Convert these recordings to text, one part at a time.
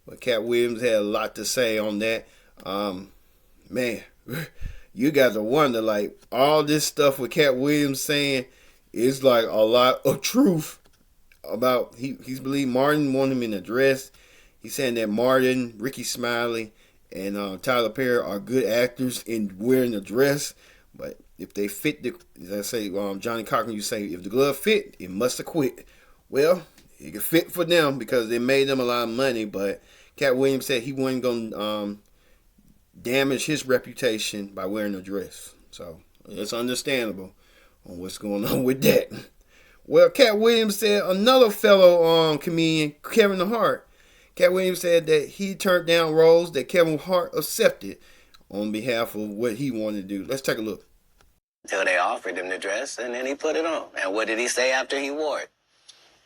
But Katt Williams had a lot to say on that. Man, you got to wonder, like, all this stuff with Katt Williams saying is like a lot of truth about he's believed Martin wanted him in a dress. He's saying that Martin, Ricky Smiley, and Tyler Perry are good actors in wearing a dress, but if they fit the, as I say, Johnny Cochran, you say if the glove fit, it must have quit. Well, it could fit for them because it made them a lot of money, but Katt Williams said he wasn't going to damage his reputation by wearing a dress. So it's understandable on what's going on with that. Well, Katt Williams said another fellow comedian, Kevin Hart. Katt Williams said that he turned down roles that Kevin Hart accepted on behalf of what he wanted to do. Let's take a look. Till they offered him the dress, and then he put it on. And what did he say after he wore it?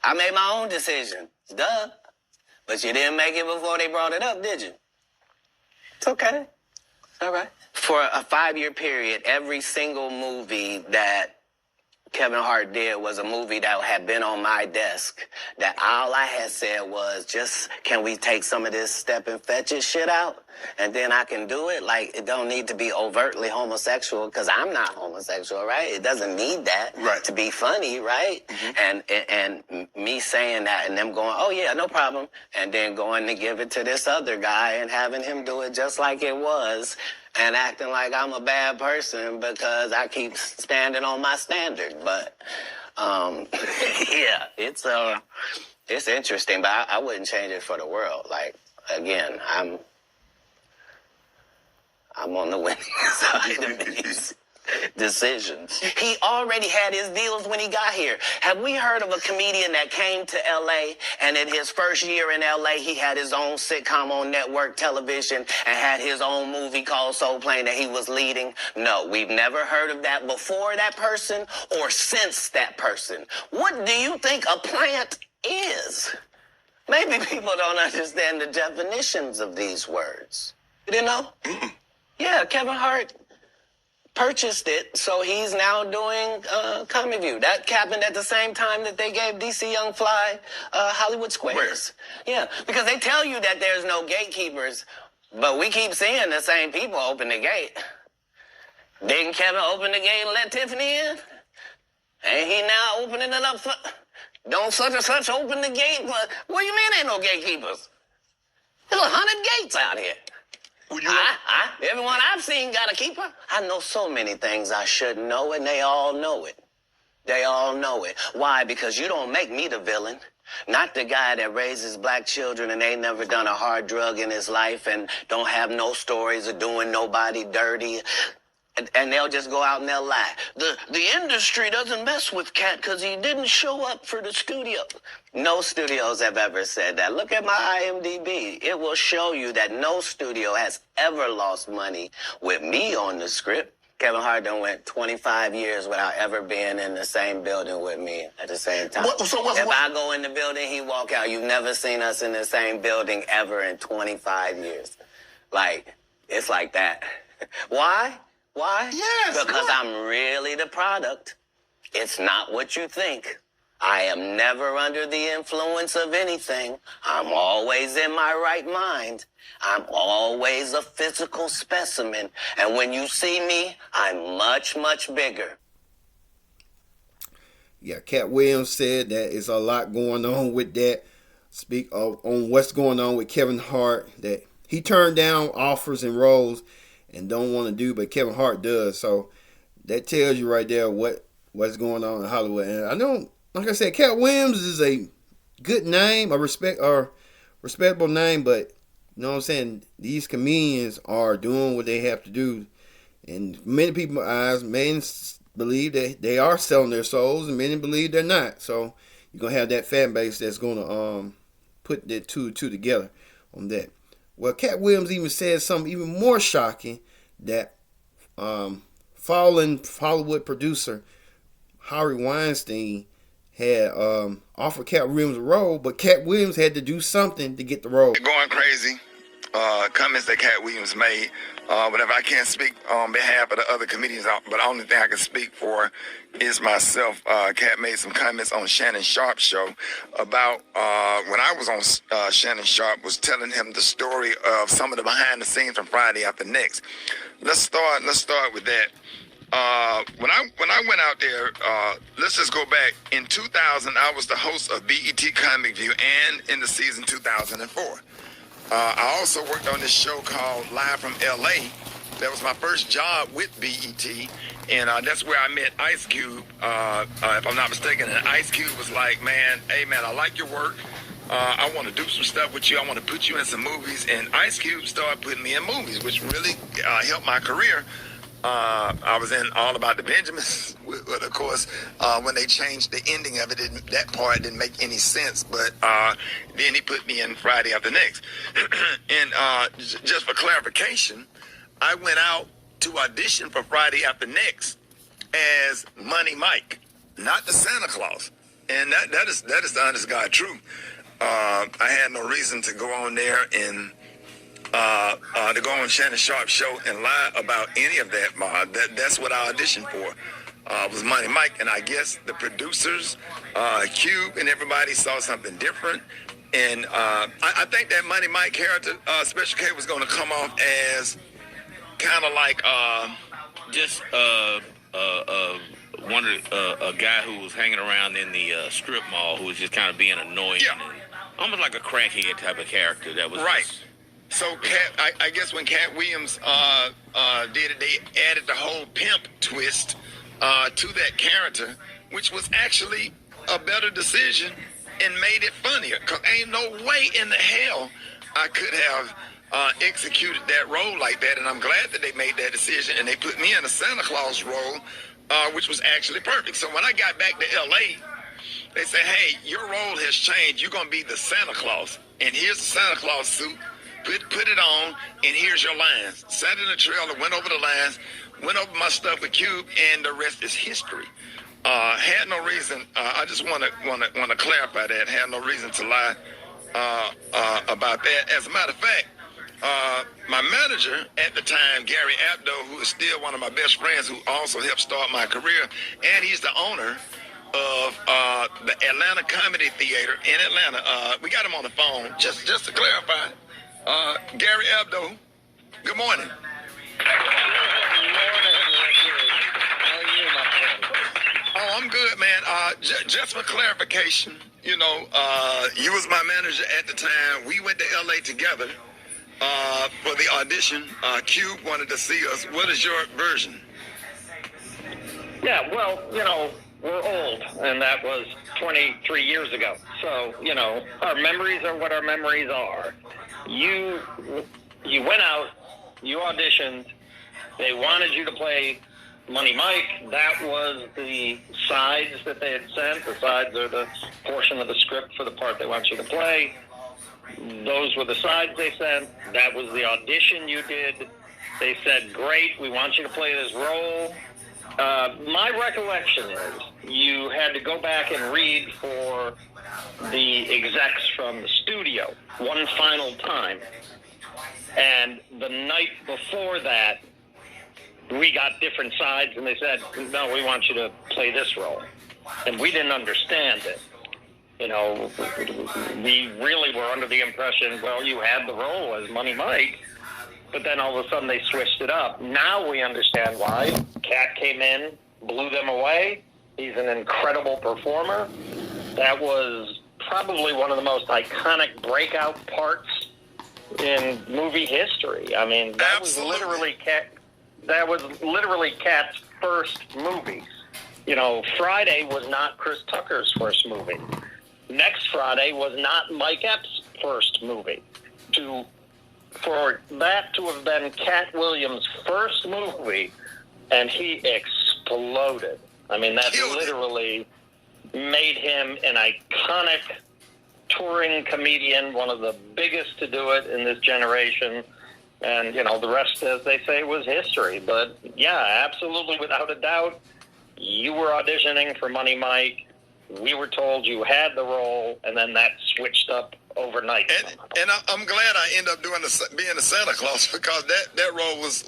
I made my own decision. Duh. But you didn't make it before they brought it up, did you? It's okay. All right. For a 5-year period, every single movie that Kevin Hart did was a movie that had been on my desk. That all I had said was, just, can we take some of this step and fetch it shit out? And then I can do it. Like, it don't need to be overtly homosexual, because I'm not homosexual, right? It doesn't need that to be funny, right? And me saying that and them going, oh yeah, no problem. And then going to give it to this other guy and having him do it just like it was. And acting like I'm a bad person because I keep standing on my standard. But, yeah, it's interesting, but I wouldn't change it for the world. Like, again, I'm on the winning side of these decisions. He already had his deals when he got here. Have we heard of a comedian that came to L.A. and in his first year in L.A. he had his own sitcom on network television and had his own movie called Soul Plane that he was leading? No, we've never heard of that before that person or since that person. What do you think a plant is? Maybe people don't understand the definitions of these words. You didn't know? Yeah, Kevin Hart purchased it, so he's now doing Comic View. That happened at the same time that they gave DC Young Fly Hollywood Squares. Yeah, because they tell you that there's no gatekeepers, but we keep seeing the same people open the gate. Didn't Kevin open the gate and let Tiffany in? Ain't he now opening it up for... Don't such and such open the gate? What do you mean ain't no gatekeepers? There's 100 gates out here. Everyone I've seen got a keeper. I know so many things I shouldn't know, and they all know it. They all know it. Why? Because you don't make me the villain. Not the guy that raises black children and ain't never done a hard drug in his life and don't have no stories of doing nobody dirty. And they'll just go out and they'll lie. The industry doesn't mess with Katt because he didn't show up for the studio. No studios have ever said that. Look at my IMDb. It will show you that no studio has ever lost money with me on the script. Kevin Hart done went 25 years without ever being in the same building with me at the same time. If I go in the building, he walk out. You've never seen us in the same building ever in 25 years. Like, it's like that. Why? Why? Yes. Because I'm really the product. It's not what you think. I am never under the influence of anything. I'm always in my right mind. I'm always a physical specimen. And when you see me, I'm much, much bigger. Yeah, Katt Williams said that it's a lot going on with that. Speak on what's going on with Kevin Hart, that he turned down offers and roles and don't want to do, but Kevin Hart does. So that tells you right there what's going on in Hollywood. And I know, like I said, Katt Williams is a good name, a respectable name, but you know what I'm saying? These comedians are doing what they have to do. And many people's eyes, many believe that they are selling their souls, and many believe they're not. So you're going to have that fan base that's going to put the two together on that. Well, Katt Williams even said something even more shocking, that fallen Hollywood producer Harvey Weinstein had offered Katt Williams a role, but Katt Williams had to do something to get the role. Going crazy comments that Katt Williams made. But if I can't speak on behalf of the other comedians, but the only thing I can speak for is myself. Katt made some comments on Shannon Sharp's show about when I was on Shannon Sharp was telling him the story of some of the behind the scenes from Friday After Next. Let's start with that. When I went out there, let's just go back. In 2000, I was the host of BET Comic View, and in the season 2004. I also worked on this show called Live from LA. That was my first job with BET, and that's where I met Ice Cube, if I'm not mistaken. And Ice Cube was like, man, hey man, I like your work. I want to do some stuff with you. I want to put you in some movies. And Ice Cube started putting me in movies, which really helped my career. I was in All About the Benjamins, but of course, when they changed the ending of it, that part didn't make any sense. But then he put me in Friday After Next. And just for clarification, I went out to audition for Friday After Next as Money Mike, not the Santa Claus. And that is the honest God truth. I had no reason to go on there and to go on Shannon Sharp's show and lie about any of that. That's what I auditioned for. Was Money Mike, and I guess the producers, Cube, and everybody saw something different. And I think that Money Mike character, Special K, was going to come off as kind of like just one of a guy who was hanging around in the strip mall who was just kind of being annoying, and almost like a crackhead type of character. That was right. Just, so I guess when Katt Williams did it, they added the whole pimp twist to that character, which was actually a better decision and made it funnier. Cause ain't no way in the hell I could have executed that role like that, and I'm glad that they made that decision and they put me in a Santa Claus role, which was actually perfect. So when I got back to LA, they said, hey, your role has changed. You're gonna be the Santa Claus, and here's the Santa Claus suit. Put it on, and here's your lines. Sat in the trailer, went over the lines, went over my stuff with Cube, and the rest is history. Had no reason. I just want to clarify that. Had no reason to lie about that. As a matter of fact, my manager at the time, Gary Abdo, who is still one of my best friends, who also helped start my career, and he's the owner of the Atlanta Comedy Theater in Atlanta. We got him on the phone. Just to clarify. Gary Abdo, good morning. Oh, I'm good, man. Just for clarification, you was my manager at the time. We went to LA together for the audition. Cube wanted to see us. What is your version? Yeah, well, we're old, and that was 23 years ago. So, our memories are what our memories are. You went out, you auditioned, they wanted you to play Money Mike. That was the sides that they had sent. The sides are the portion of the script for the part they want you to play. Those were the sides they sent. That was the audition you did. They said, great, we want you to play this role. My recollection is you had to go back and read for the execs from the studio one final time. And the night before that, we got different sides, and they said, no, we want you to play this role. And we didn't understand it. We really were under the impression, well, you had the role as Money Mike, but then all of a sudden they switched it up. Now we understand why. Katt came in, blew them away. He's an incredible performer. That was probably one of the most iconic breakout parts in movie history. I mean, that was literally Katt's first movie. Friday was not Chris Tucker's first movie. Next Friday was not Mike Epps' first movie. For that to have been Katt Williams' first movie, and he exploded. I mean, that literally made him an iconic touring comedian, one of the biggest to do it in this generation. And, the rest, as they say, was history. But, yeah, absolutely, without a doubt, you were auditioning for Money Mike. We were told you had the role, and then that switched up overnight. And I'm glad I end up being the Santa Claus, because I'm glad I end up being the Santa Claus, because that role was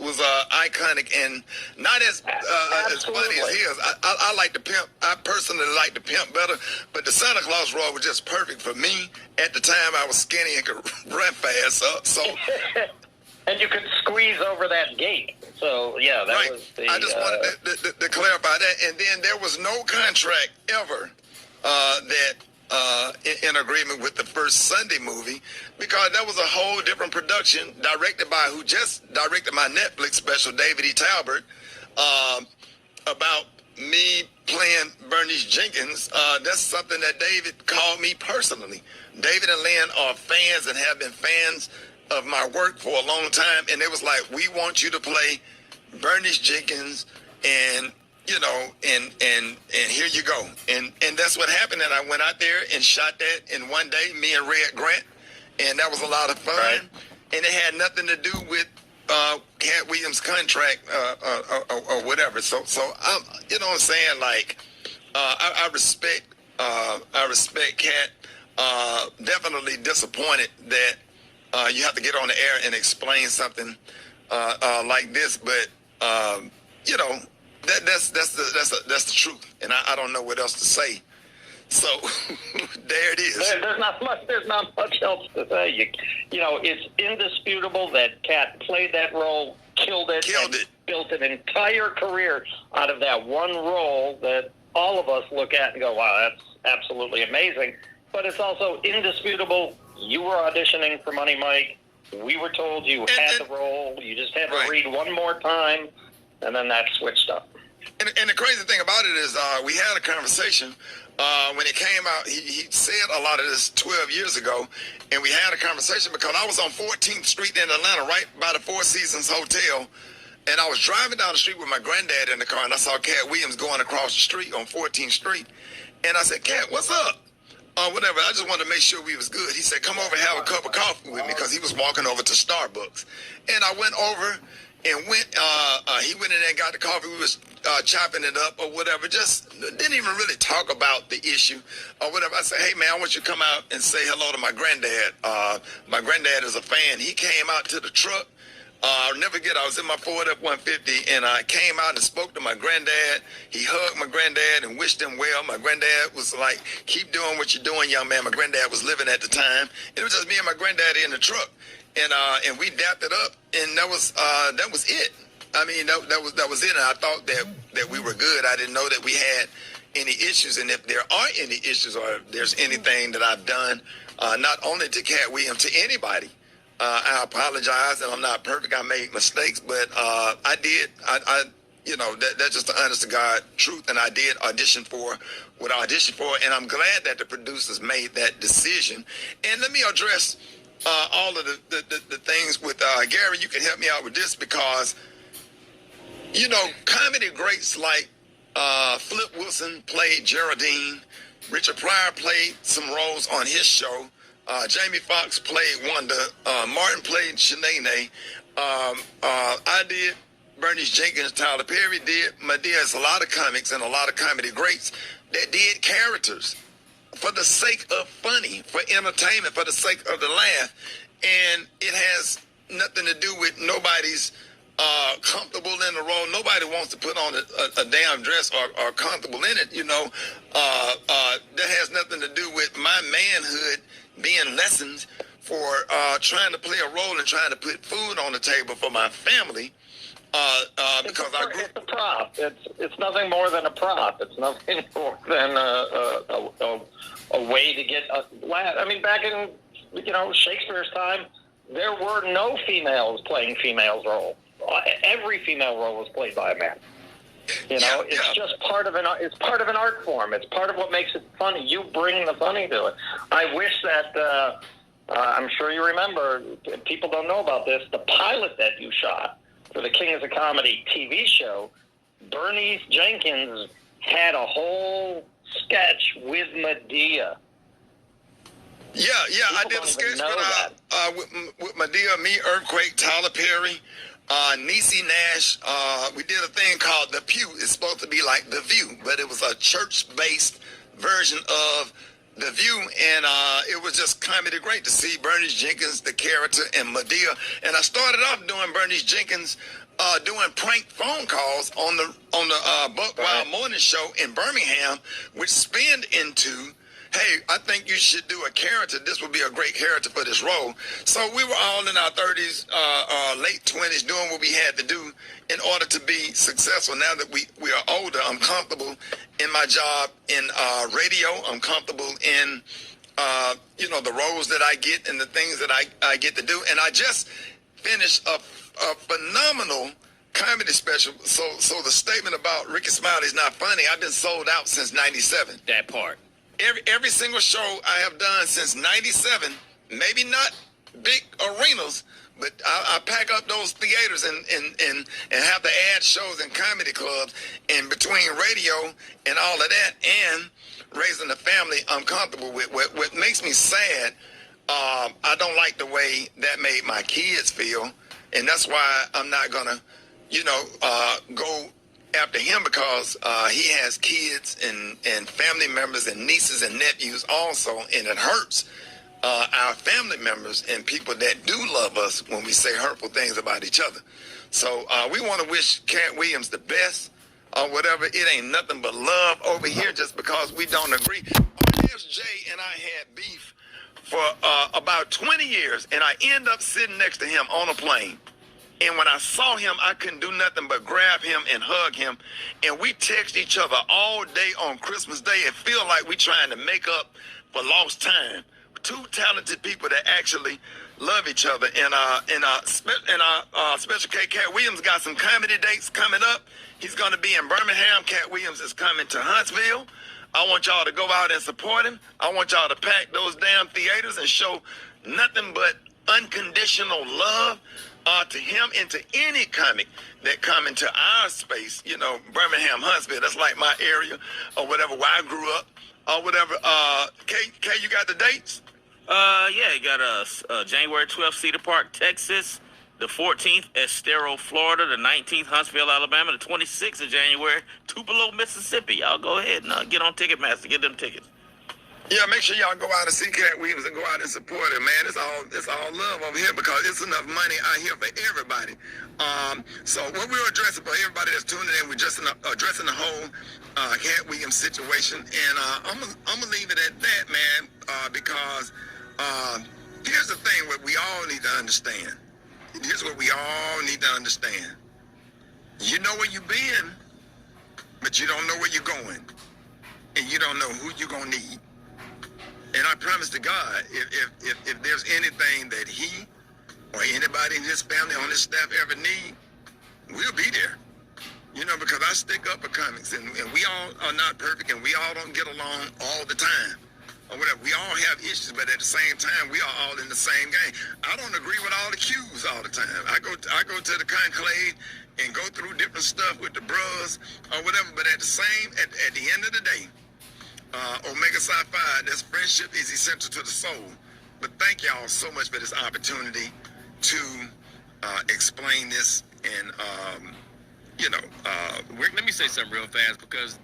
iconic and not as funny as his. I like the pimp. I personally like the pimp better, but the Santa Claus role was just perfect for me. At the time, I was skinny and could run fast, so. And you could squeeze over that gate. So, yeah, that was the... I just wanted to clarify that. And then there was no contract ever that in agreement with the first Sunday movie, because that was a whole different production directed by who just directed my Netflix special, David E. Talbert, about me playing Bernice Jenkins. That's something that David called me personally. David and Lynn are fans and have been fans of my work for a long time, and it was like, we want you to play Bernice Jenkins, and and here you go, and that's what happened. And I went out there and shot that in one day, me and Red Grant, and that was a lot of fun. Right. And it had nothing to do with Katt Williams' contract or whatever. So I'm, what I'm saying, like, I respect Katt. Definitely disappointed that you have to get on the air and explain something like this, but that's the truth, and I don't know what else to say. So there it is. There's not much else to say. It's indisputable that Katt played that role, killed it, built an entire career out of that one role that all of us look at and go, wow, that's absolutely amazing. But it's also indisputable. You were auditioning for Money Mike. We were told you had the role. You just had to read one more time, and then that switched up. And the crazy thing about it is we had a conversation when it came out. He said a lot of this 12 years ago, and we had a conversation because I was on 14th Street in Atlanta, right by the Four Seasons Hotel, and I was driving down the street with my granddad in the car, and I saw Katt Williams going across the street on 14th Street, and I said, Katt, what's up? Whatever. I just wanted to make sure we was good. He said, come over and have a cup of coffee with me, because he was walking over to Starbucks. And I went over and he went in there and got the coffee. We was chopping it up or whatever. Just didn't even really talk about the issue or whatever. I said, hey, man, I want you to come out and say hello to my granddad. My granddad is a fan. He came out to the truck. I'll never forget, I was in my Ford F-150, and I came out and spoke to my granddad. He hugged my granddad and wished him well. My granddad was like, keep doing what you're doing, young man. My granddad was living at the time. It was just me and my granddaddy in the truck, and we dapped it up, and that was it. I mean, that was it, and I thought that we were good. I didn't know that we had any issues, and if there are any issues or if there's anything that I've done, not only to Katt Williams, to anybody, I apologize, and I'm not perfect. I made mistakes, but I did. That's just the honest to God truth, and I did audition for what I auditioned for, and I'm glad that the producers made that decision. And let me address all of the things with Gary. You can help me out with this, because comedy greats like Flip Wilson played Geraldine, Richard Pryor played some roles on his show. Jamie Foxx played Wanda. Martin played Shanae. I did Bernice Jenkins. Tyler Perry did Medea. There's a lot of comics and a lot of comedy greats that did characters for the sake of funny, for entertainment, for the sake of the laugh. And it has nothing to do with nobody's comfortable in the role. Nobody wants to put on a damn dress or comfortable in it, That has nothing to do with my manhood being lessened for trying to play a role and trying to put food on the table for my family. Because it's a prop. It's nothing more than a prop. It's nothing more than a way to get a laugh. I mean, back in Shakespeare's time, there were no females playing females' roles. Every female role was played by a man. It's just part of an art form. It's part of what makes it funny. You bring the funny to it. I wish that I'm sure you remember. People don't know about this. The pilot that you shot for the Kings of Comedy TV show, Bernice Jenkins had a whole sketch with Medea. Yeah, I did a sketch with Medea, me, Earthquake, Tyler Perry, Niecy Nash. We did a thing called The Pew. It's supposed to be like The View, but it was a church-based version of The View, and it was just comedy great to see Bernice Jenkins, the character, and Medea. And I started off doing Bernice Jenkins doing prank phone calls on the Buck Wild Morning Show in Birmingham, which spinned into, hey, I think you should do a character. This would be a great character for this role. So we were all in our 30s, late 20s, doing what we had to do in order to be successful. Now that we are older, I'm comfortable in my job in radio. I'm comfortable in, the roles that I get and the things that I get to do. And I just finished a phenomenal comedy special. So the statement about Ricky Smiley is not funny. I've been sold out since 97. That part. Every single show I have done since 97, maybe not big arenas, but I pack up those theaters and have to add shows in comedy clubs. And between radio and all of that and raising a family, I'm comfortable with. What makes me sad, I don't like the way that made my kids feel. And that's why I'm not going to, go after him, because he has kids and family members and nieces and nephews also, and it hurts our family members and people that do love us when we say hurtful things about each other. So we want to wish Katt Williams the best or whatever. It ain't nothing but love over here just because we don't agree. RSJ and I had beef for about 20 years, and I end up sitting next to him on a plane. And when I saw him, I couldn't do nothing but grab him and hug him. And we text each other all day on Christmas Day. It feels like we trying to make up for lost time. Two talented people that actually love each other. And Special K, Katt Williams got some comedy dates coming up. He's going to be in Birmingham. Katt Williams is coming to Huntsville. I want y'all to go out and support him. I want y'all to pack those damn theaters and show nothing but unconditional love to him and to any comic that come into our space, Birmingham, Huntsville, that's like my area or whatever, where I grew up or whatever. K, you got the dates? Yeah, you got January 12th, Cedar Park, Texas. The 14th, Estero, Florida. The 19th, Huntsville, Alabama. The 26th of January, Tupelo, Mississippi. Y'all go ahead and get on Ticketmaster, get them tickets. Yeah, make sure y'all go out and see Katt Williams and go out and support him, man. It's all love over here because it's enough money out here for everybody. So what we're addressing for everybody that's tuning in, we're just addressing the whole Katt Williams situation, and I'm gonna leave it at that, man, because here's the thing: what we all need to understand. Here's what we all need to understand. You know where you've been, but you don't know where you're going, and you don't know who you're gonna need. And I promise to God, if there's anything that he or anybody in his family on his staff ever need, we'll be there. Because I stick up for comics, and we all are not perfect, and we all don't get along all the time. Or whatever. We all have issues, but at the same time, we are all in the same game. I don't agree with all the cues all the time. I go to the conclave and go through different stuff with the bros or whatever, but at the end of the day, Omega Psi Phi, this friendship is essential to the soul. But thank y'all so much for this opportunity to explain this. And, let me say something real fast, because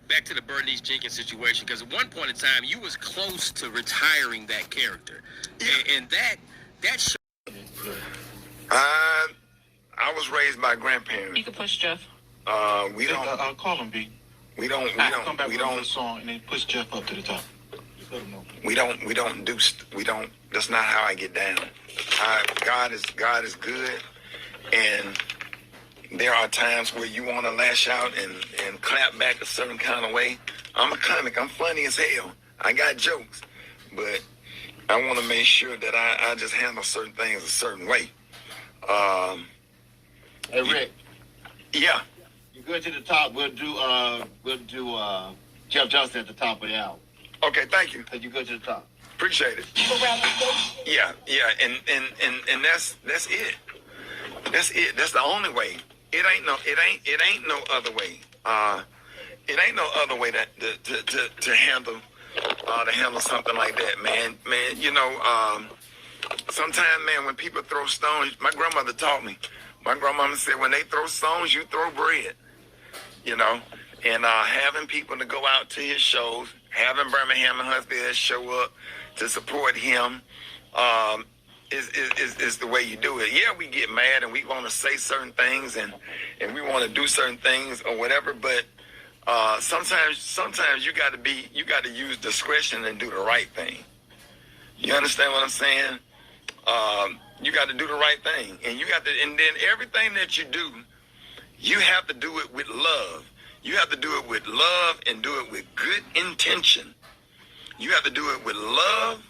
back to the Bernice Jenkins situation, because at one point in time, you was close to retiring that character. Yeah. And that show. I was raised by grandparents. You can push Jeff. We don't. I'll call him, B. We don't. Come back We with don't. another song and then push Jeff up to the top. Just let him know. We don't do. That's not how I get down. God is good, and there are times where you want to lash out and clap back a certain kind of way. I'm a comic. I'm funny as hell. I got jokes, but I want to make sure that I just handle certain things a certain way. Hey, Rick. Yeah. You go to the top. We'll do Jeff Johnson at the top of the album. Okay, thank you. You go to the top. Appreciate it. Yeah, and that's it. That's it. That's the only way. It ain't no other way. It ain't no other way to handle something like that, man. Sometimes, man, when people throw stones, my grandmother taught me. My grandmama said, when they throw stones, you throw bread. And having people to go out to his shows, having Birmingham and Huntsville show up to support him is the way you do it. Yeah, we get mad and we want to say certain things and we want to do certain things or whatever, but sometimes you got to use discretion and do the right thing. You understand what I'm saying? You got to do the right thing, and and then everything that you do, you have to do it with love. You have to do it with love and do it with good intention. You have to do it with love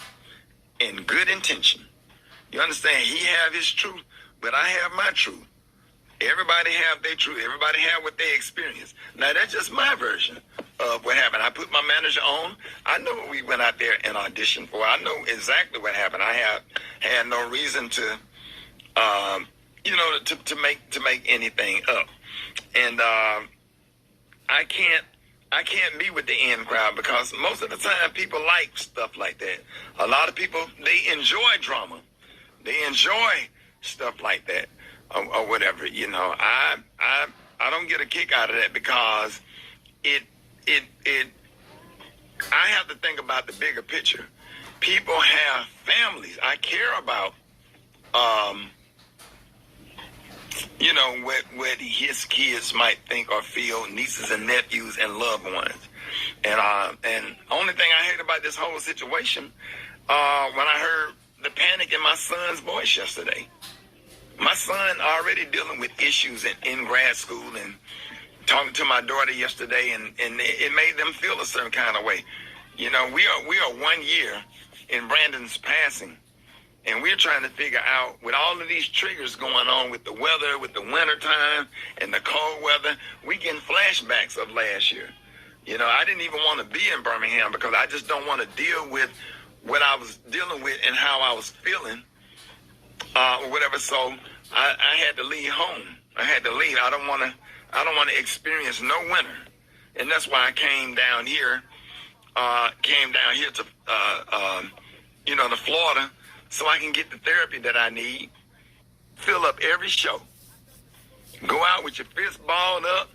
and good intention. You understand? He have his truth, but I have my truth. Everybody have their truth. Everybody have what they experience. Now, that's just my version of what happened. I put my manager on. I know what we went out there and auditioned for. I know exactly what happened. I had no reason to, to make anything up. And I can't be with the in crowd because most of the time people like stuff like that. A lot of people, they enjoy drama. They enjoy stuff like that. Or whatever, I don't get a kick out of that because I have to think about the bigger picture. People have families. I care about, what his kids might think or feel, nieces and nephews and loved ones. And only thing I hate about this whole situation, when I heard the panic in my son's voice yesterday. My son already dealing with issues in grad school and talking to my daughter yesterday, and it made them feel a certain kind of way. We are 1 year in Brandon's passing, and we're trying to figure out with all of these triggers going on with the weather, with the winter time and the cold weather, we getting flashbacks of last year. I didn't even want to be in Birmingham because I just don't want to deal with what I was dealing with and how I was feeling. Or whatever, so I had to leave home. I had to leave. I don't want to experience no winter, and that's why I came down here. To to Florida, so I can get the therapy that I need. Fill up every show. Go out with your fist balled up.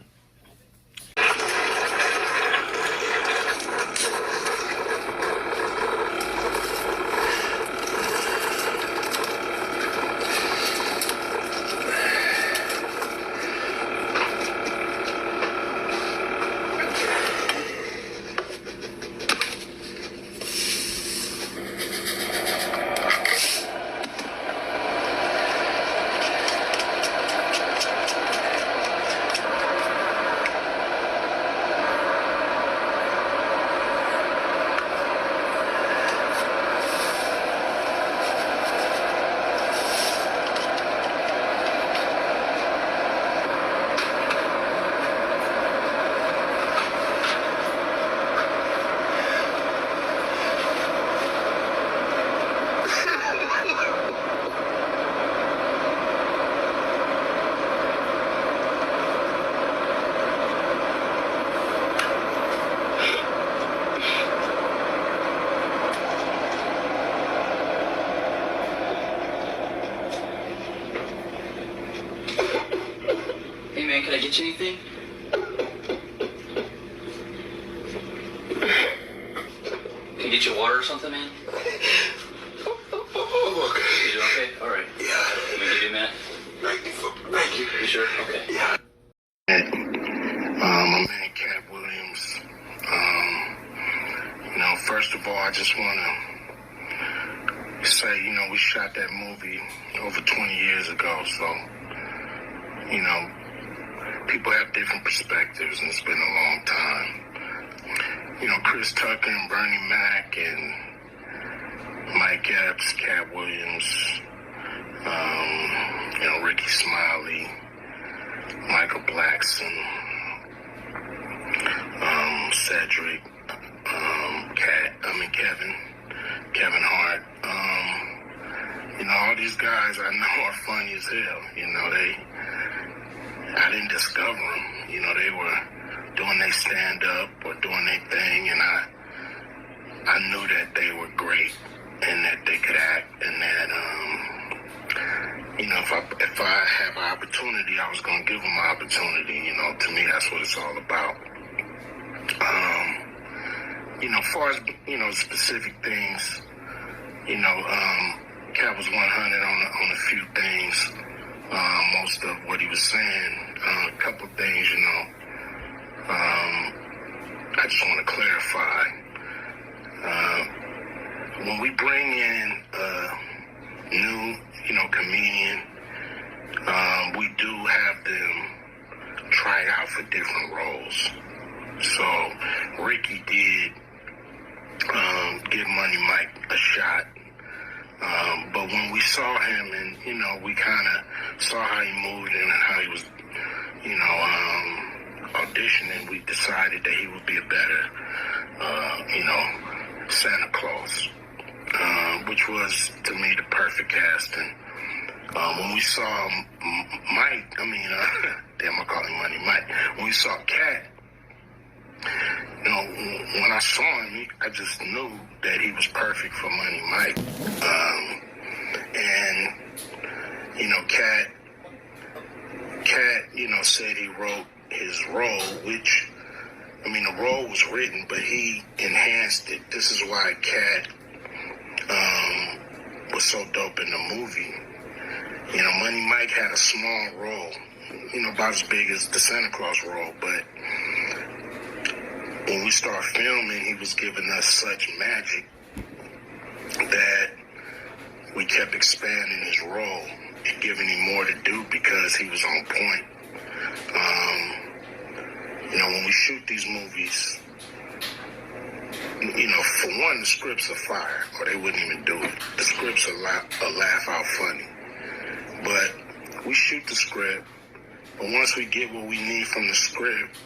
Can I get you anything? Can I get you water or something, man? Oh, okay. You doing okay? All right. Yeah. Can we give you a minute? Thank you. You sure? Okay. Yeah. My man Katt Williams. First of all, I just want to say, we shot that movie over 20 years ago, so, people have different perspectives, and it's been a long time. Chris Tucker and Bernie Mac and Mike Epps, Katt Williams, Ricky Smiley, Michael Blackson, Cedric, Kevin Hart. All these guys I know are funny as hell. I didn't discover them. They were doing their stand-up or doing their thing, and I knew that they were great and that they could act, and that, if I have an opportunity, I was going to give them an opportunity. To me, that's what it's all about. far as, specific things, Katt was 100 on a few things. Most of what he was saying, a couple things, I just want to clarify. When we bring in a new, comedian, we do have them try out for different roles. So Ricky did give Money Mike a shot. But when we saw him and, we kind of saw how he moved and how he was, auditioning, we decided that he would be a better, Santa Claus, which was, to me, the perfect casting. When we saw Mike, damn, I call him Money Mike. When we saw Katt, when I saw him, I just knew that he was perfect for Money Mike. Katt, said he wrote his role, which, the role was written, but he enhanced it. This is why Katt was so dope in the movie. Money Mike had a small role, about as big as the Santa Claus role, but when we started filming, he was giving us such magic that we kept expanding his role and giving him more to do because he was on point. When we shoot these movies, for one, the scripts are fire, or they wouldn't even do it. The scripts are laugh out funny. But we shoot the script, but once we get what we need from the script,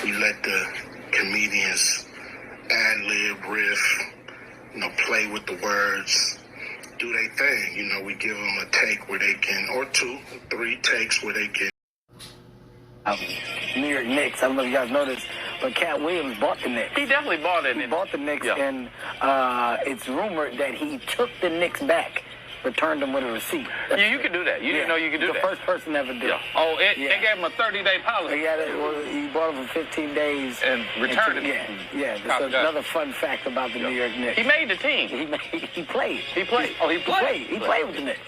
we let the comedians ad-lib, riff, play with the words, do their thing. We give them a take where they can, or 2, 3 takes where they can. New York Knicks, I don't know if you guys know this, but Katt Williams bought the Knicks. He definitely bought it. He bought the Knicks, and it's rumored that he took the Knicks back, returned them with a receipt. Yeah, you can do that. You didn't know you could do that. The first person ever did. Yeah. Oh, they gave him a 30-day policy. He bought them for 15 days. And returned it. Yeah. That's another fun fact about the New York Knicks. He made the team. He played. He played. Oh, he played. He played with the Knicks.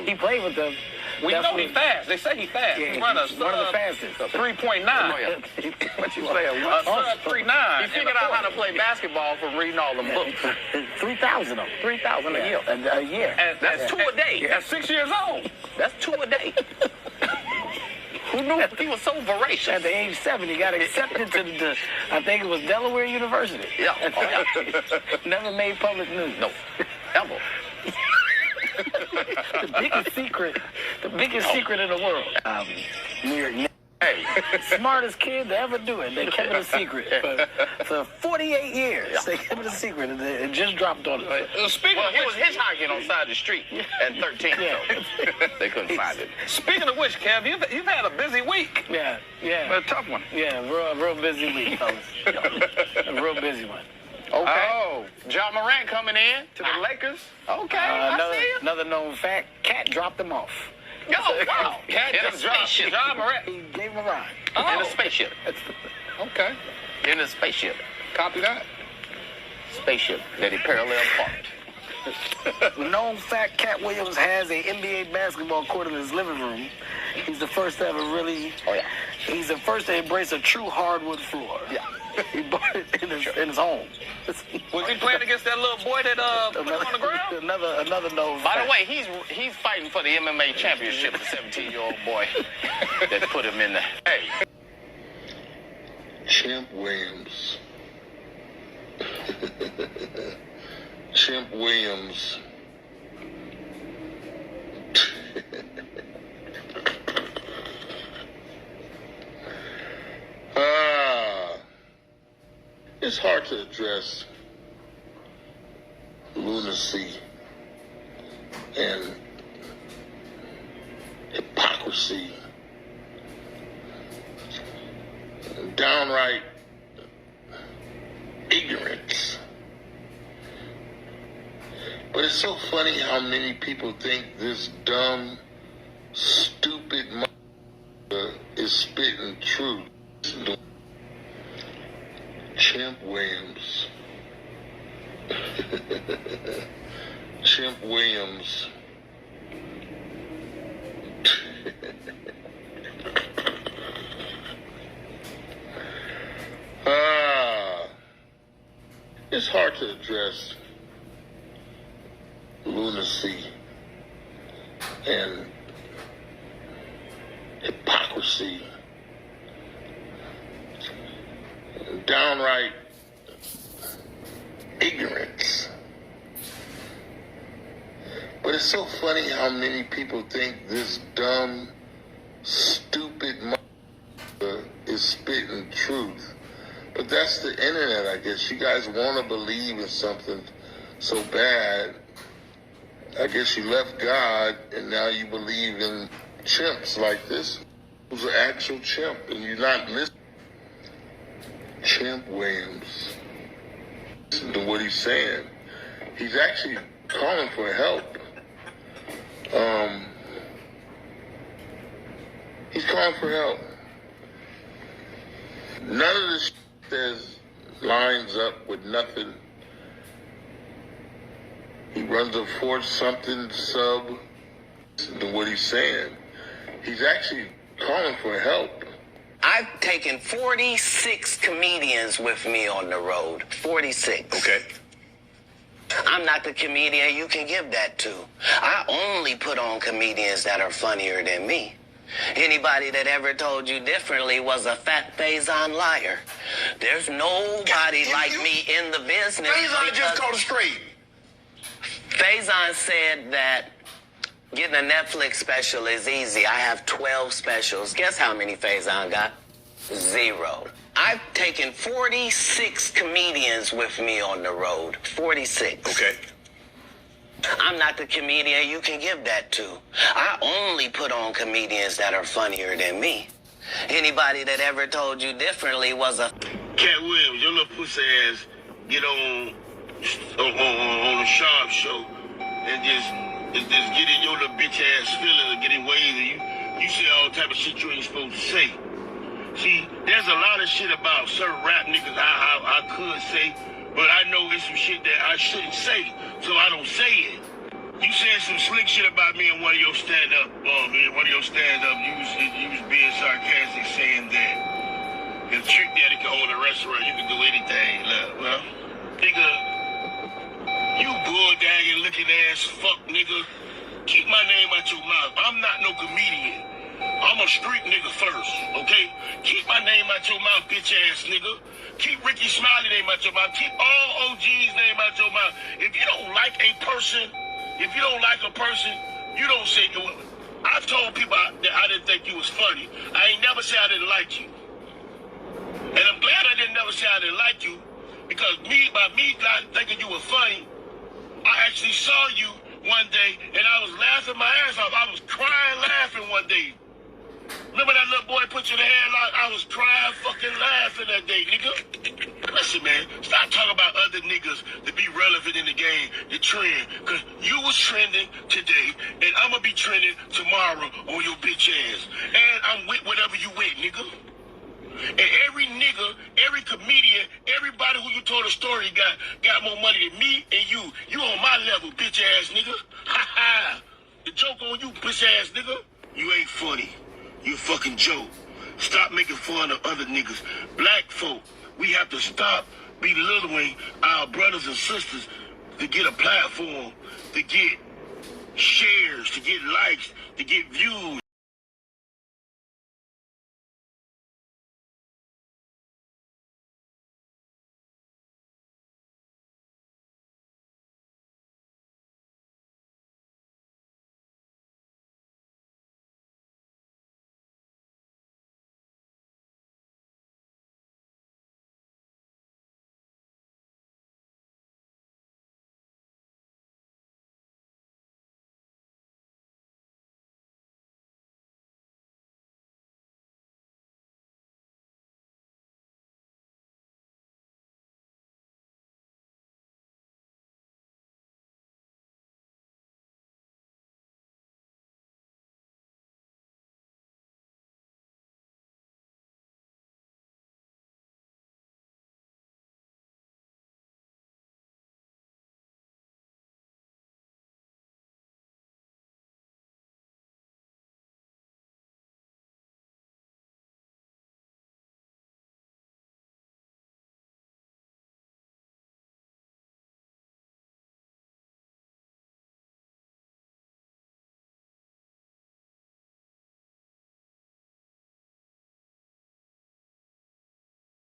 He played with them. We know he's fast. They say he's fast. Yeah, he run one of the fastest. 3.9. What you say? A sub 3.9. He figured out how to play basketball from reading all the books. 3,000 of them. 3,000 a year. A year. And that's 2 a day. At 6 years old. That's 2 a day. Who knew? He was so voracious. At the age 7, he got accepted to the, I think it was Delaware University. Yeah. Oh, yeah. Never made public news. No. Ever. The biggest secret in the world. New York Knicks. Hey. Smartest kid to ever do it. They kept it a secret for 48 years. Yeah. They kept it a secret, and it just dropped on it. He was hitchhiking on the side of the street at 13. Yeah. So they couldn't find it. Speaking of which, Kev, you've had a busy week. Yeah. A tough one. Yeah, real busy week, fellas. A real busy one. Okay. Oh, John Morant coming in to the Lakers. Okay, I see you. Another known fact, Katt dropped him off. Oh, wow. Katt just dropped John Morant. He gave him a ride. In a spaceship. Okay. In a spaceship. Copy that. Spaceship that he parallel parked. Known fact, Katt Williams has a NBA basketball court in his living room. He's the first to ever he's the first to embrace a true hardwood floor. Yeah. He bought it in his home. Was he playing against that little boy that put him on the ground? Another known fact. By the way, he's fighting for the MMA championship, the 17-year-old boy that put him in the... Hey. Champ Williams. Champ Williams. It's hard to address lunacy and hypocrisy and downright ignorance. But it's so funny how many people think this dumb, stupid is spitting truth. Chimp Williams. Chimp Williams. It's hard to address lunacy and hypocrisy and downright ignorance. But it's so funny how many people think this dumb, stupid motherfucker is spitting truth. But that's the internet, I guess. You guys want to believe in something so bad. I guess you left God, and now you believe in chimps like this. Who's an actual chimp, and you're not listening. Chimp Williams. Listen to what he's saying. He's actually calling for help. He's calling for help. None of this says lines up with nothing. He runs a Fort something sub. Listen to what he's saying. He's actually calling for help. I've taken 46 comedians with me on the road. 46. Okay. I'm not the comedian you can give that to. I only put on comedians that are funnier than me. Anybody that ever told you differently was a fat Faison liar. There's nobody like me in the business. Faison just called straight. Faison said that getting a Netflix special is easy. I have 12 specials. Guess how many Faison got? 0. I've taken 46 comedians with me on the road. 46. Okay. I'm not the comedian you can give that to. I only put on comedians that are funnier than me. Anybody that ever told you differently was a... Katt Williams, your little pussy ass get on the Sharp show and just get in your little bitch ass feelings and get in ways and you say all type of shit you ain't supposed to say. See, there's a lot of shit about certain rap niggas I could say, but I know it's some shit that I shouldn't say, so I don't say it. You said some slick shit about me in one of your stand-up, you was being sarcastic, saying that if Trick Daddy could own a restaurant, you could do anything. Well, nigga, you bull-dagging looking ass fuck nigga, keep my name out your mouth. I'm not no comedian. I'm a street nigga first, okay? Keep my name out your mouth, bitch ass nigga. Keep Ricky Smiley name out your mouth. Keep all OG's name out your mouth. If you don't like a person, you don't say it. I've told people that I didn't think you was funny. I ain't never said I didn't like you. And I'm glad I didn't never say I didn't like you, because by me not thinking you were funny, I actually saw you one day and I was laughing my ass off. I was crying laughing one day. Remember that little boy put you in the headlock? I was crying fucking laughing that day, nigga. Listen, man, stop talking about other niggas to be relevant in the game, the trend. Because you was trending today, and I'm going to be trending tomorrow on your bitch ass. And I'm with whatever you with, nigga. And every nigga, every comedian, everybody who you told a story got more money than me and you. You on my level, bitch ass nigga. Ha ha. The joke on you, bitch ass nigga. You ain't funny. You a fucking joke. Stop making fun of other niggas. Black folk, we have to stop belittling our brothers and sisters to get a platform, to get shares, to get likes, to get views.